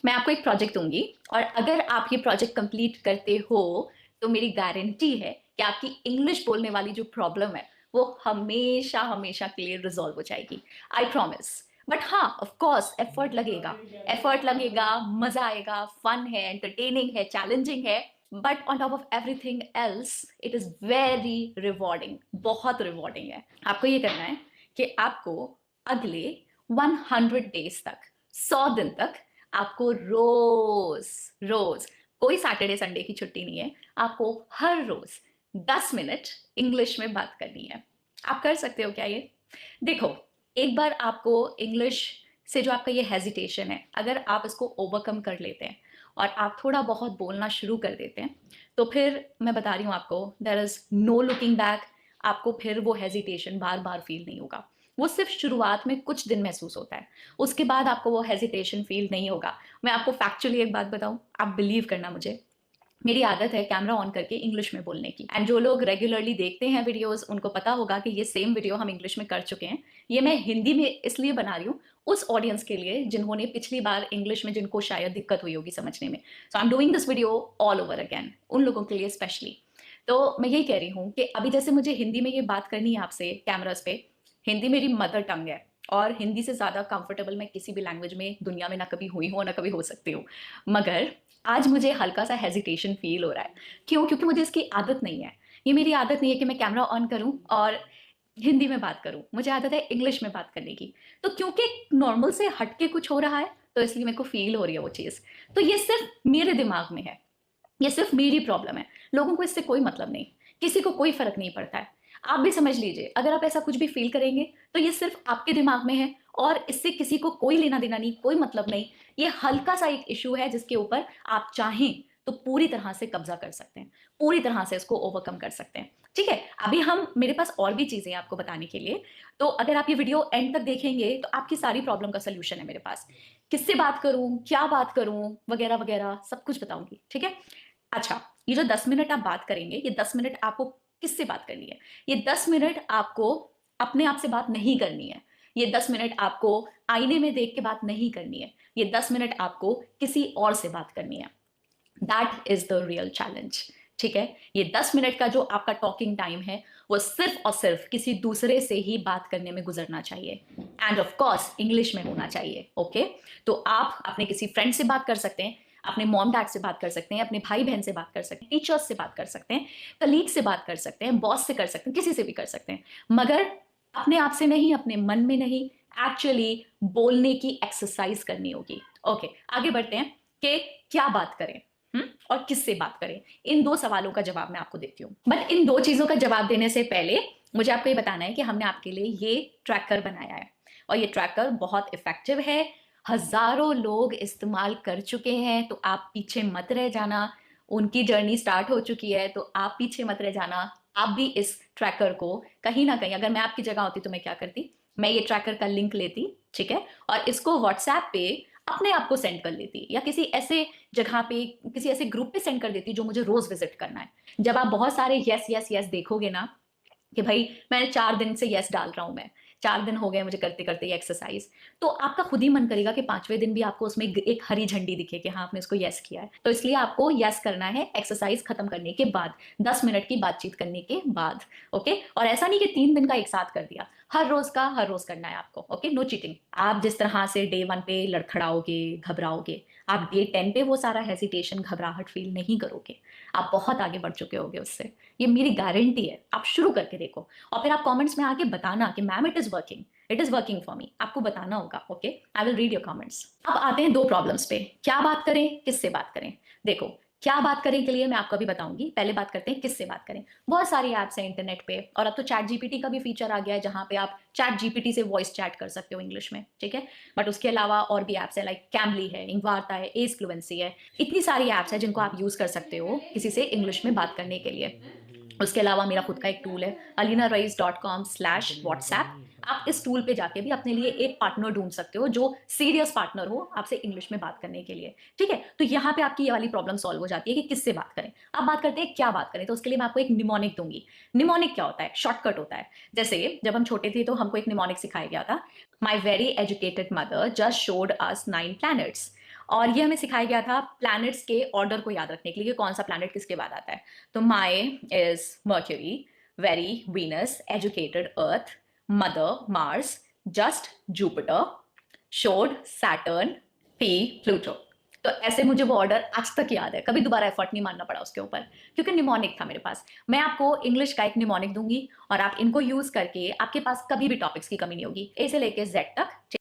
मैं आपको एक प्रोजेक्ट दूँगी और अगर आप ये प्रोजेक्ट कंप्लीट करते हो, तो मेरी गारंटी है कि आपकी इंग्लिश बोलने वाली जो प्रॉब्लम है, वो हमेशा के लिए रिज़ॉल्व हो जाएगी। I promise. बट हाँ, ऑफ कोर्स एफर्ट लगेगा, मज़ा आएगा, फन है, एंटरटेनिंग है, चैलेंजिंग है, but on top of everything else it is very rewarding, बहुत रिवॉर्डिंग है। आपको ये करना है कि आपको अगले 100 डेज़ तक, 100 दिन तक आपको रोज रोज कोई सैटरडे संडे की छुट्टी नहीं है, आपको हर रोज 10 मिनट इंग्लिश में बात करनी है। आप कर सकते हो क्या ये? देखो, एक बार आपको इंग्लिश से जो आपका ये हेजिटेशन है, अगर आप इसको ओवरकम कर लेते हैं और आप थोड़ा बहुत बोलना शुरू कर देते हैं, तो फिर मैं बता रही हूँ आपको, there is no looking back. आपको फिर वो हेजिटेशन बार बार फील नहीं होगा। वो सिर्फ शुरुआत में कुछ दिन महसूस होता है, उसके बाद आपको वो हेजिटेशन फील नहीं होगा। मैं आपको फैक्चुअली एक बात बताऊं, आप बिलीव करना मुझे, मेरी आदत है कैमरा ऑन करके इंग्लिश में बोलने की। एंड जो लोग रेगुलरली देखते हैं वीडियोस, उनको पता होगा कि ये सेम वीडियो हम इंग्लिश में कर चुके हैं। ये मैं हिंदी में इसलिए बना रही हूँ उस ऑडियंस के लिए जिन्होंने पिछली बार इंग्लिश में, जिनको शायद दिक्कत हुई होगी समझने में। So I am doing this video all over again, उन लोगों के लिए स्पेशली। तो मैं यही कह रही हूँ कि अभी जैसे मुझे हिंदी में ये बात करनी है आपसे कैमरास पे, हिंदी मेरी मदर टंग है और हिंदी से ज़्यादा कंफर्टेबल मैं किसी भी लैंग्वेज में दुनिया में ना कभी हुई हूँ ना कभी हो सकती हूँ। मगर आज मुझे हल्का सा हेजिटेशन फील हो रहा है। क्यों? क्योंकि मुझे इसकी आदत नहीं है। ये मेरी आदत नहीं है कि मैं कैमरा ऑन करूँ और हिंदी में बात करूँ। मुझे आदत है इंग्लिश में बात करने की। तो क्योंकि नॉर्मल से हट के कुछ हो रहा है, तो इसलिए मेरे को फील हो रही है वो चीज़। तो ये सिर्फ मेरे दिमाग में है। ये सिर्फ मेरी प्रॉब्लम है, लोगों को इससे कोई मतलब नहीं, किसी को कोई फर्क नहीं पड़ता है। आप भी समझ लीजिए, अगर आप ऐसा कुछ भी फील करेंगे तो ये सिर्फ आपके दिमाग में है और इससे किसी को कोई लेना देना नहीं, कोई मतलब नहीं। ये हल्का सा एक इशू है जिसके ऊपर आप चाहें तो पूरी तरह से कब्जा कर सकते हैं, पूरी तरह से इसको ओवरकम कर सकते हैं। ठीक है, अभी हम, मेरे पास और भी चीजें हैं आपको बताने के लिए। तो अगर आप ये वीडियो एंड तक देखेंगे तो आपकी सारी प्रॉब्लम का सोल्यूशन है मेरे पास। किससे बात करूं, क्या बात करूं, वगैरह वगैरह सब कुछ बताऊंगी। ठीक है। अच्छा, ये जो 10 मिनट आप बात करेंगे, ये 10 मिनट आपको किससे बात करनी है? ये 10 मिनट आपको अपने आप से बात नहीं करनी है। ये 10 मिनट आपको आईने में देख के बात नहीं करनी है। ये 10 मिनट आपको किसी और से बात करनी है। That is the real challenge. ठीक है, ये 10 मिनट का जो आपका टॉकिंग टाइम है, वो सिर्फ और सिर्फ किसी दूसरे से ही बात करने में गुजरना चाहिए। एंड ऑफ कोर्स इंग्लिश में होना चाहिए। ओके, तो आप अपने किसी फ्रेंड से बात कर सकते हैं, अपने मॉम डैड से बात कर सकते हैं, अपने भाई बहन से बात कर सकते हैं, टीचर्स से बात कर सकते हैं, कलीग से बात कर सकते हैं, बॉस से कर सकते हैं, किसी से भी कर सकते हैं। मगर अपने आप से नहीं, अपने मन में नहीं, एक्चुअली बोलने की एक्सरसाइज करनी होगी। ओके, आगे बढ़ते हैं कि क्या बात करें और किससे बात करें। इन दो सवालों का जवाब मैं आपको देती हूँ, बट इन दो चीजों का जवाब देने से पहले मुझे आपको ये बताना है कि हमने आपके लिए ये ट्रैकर बनाया है और ये ट्रैकर बहुत इफेक्टिव है। हजारों लोग इस्तेमाल कर चुके हैं, तो आप पीछे मत रह जाना। उनकी जर्नी स्टार्ट हो चुकी है, तो आप पीछे मत रह जाना। आप भी इस ट्रैकर को कहीं ना कहीं, अगर मैं आपकी जगह होती तो मैं क्या करती, मैं ये ट्रैकर का लिंक लेती, ठीक है, और इसको व्हाट्सएप पे अपने आप को सेंड कर लेती, या किसी ऐसे जगह पे, किसी ऐसे ग्रुप पे सेंड कर देती जो मुझे रोज विजिट करना है। जब आप बहुत सारे यस यस यस देखोगे ना, कि भाई मैं 4 दिन से यस डाल रहा हूं, मैं 4 दिन हो गए मुझे करते करते ये एक्सरसाइज, तो आपका खुद ही मन करेगा कि 5वें दिन भी आपको उसमें एक हरी झंडी दिखे कि हाँ आपने इसको यस किया है। तो इसलिए आपको यस करना है एक्सरसाइज खत्म करने के बाद, 10 मिनट की बातचीत करने के बाद। ओके, और ऐसा नहीं कि 3 दिन का एक साथ कर दिया, हर रोज का हर रोज करना है आपको। Okay, no cheating. आप जिस तरह से डे 1 पे लड़खड़ाओगे, घबराओगे, आप डे 10 पे वो सारा हेजिटेशन, घबराहट फील नहीं करोगे। आप बहुत आगे बढ़ चुके होगे उससे, ये मेरी गारंटी है। आप शुरू करके देखो और फिर आप कमेंट्स में आके बताना कि ma'am it is working for me. आपको बताना होगा। Okay, I will read your comments. अब आते हैं दो प्रॉब्लम्स पे, क्या बात करें, किससे बात करें। देखो, क्या बात करें के लिए मैं आपको अभी बताऊंगी, पहले बात करते हैं किससे बात करें। बहुत सारी ऐप्स हैं इंटरनेट पे, और अब तो चैट जीपीटी का भी फीचर आ गया है जहां पे आप चैट जीपीटी से वॉइस चैट कर सकते हो इंग्लिश में। ठीक है, बट उसके अलावा और भी ऐप्स है, लाइक कैमली है, इंगवार्ता है, एस फ्लुएंसी है। इतनी सारी ऐप्स है जिनको आप यूज कर सकते हो किसी से इंग्लिश में बात करने के लिए। उसके अलावा मेरा खुद का एक टूल है, alinaraiz.com/whatsapp। आप इस टूल पे जाके भी अपने लिए एक पार्टनर ढूंढ सकते हो जो सीरियस पार्टनर हो आपसे इंग्लिश में बात करने के लिए। ठीक है, तो यहाँ पे आपकी ये वाली प्रॉब्लम सॉल्व हो जाती है कि किससे बात करें। अब बात करते हैं क्या बात करें, तो उसके लिए मैं आपको एक निमोनिक दूंगी। निमोनिक क्या होता है? शॉर्टकट होता है। जैसे जब हम छोटे थे तो हमको एक निमोनिक सिखाया गया था, my very educated mother just showed us 9 planets। और ये हमें सिखाया गया था प्लैनेट्स के ऑर्डर को याद रखने के लिए कि कौन सा प्लैनेट किसके बाद आता है। तो my is Mercury, very Venus, educated Earth, mother Mars, just Jupiter, showed Saturn, P Pluto. तो ऐसे मुझे वो ऑर्डर आज तक याद है, कभी दोबारा एफर्ट नहीं मानना पड़ा उसके ऊपर, क्योंकि निमोनिक था मेरे पास। मैं आपको इंग्लिश का एक निमोनिक दूंगी और आप इनको यूज करके आपके पास कभी भी टॉपिक्स की कमी नहीं होगी, ए से लेके जेड तक।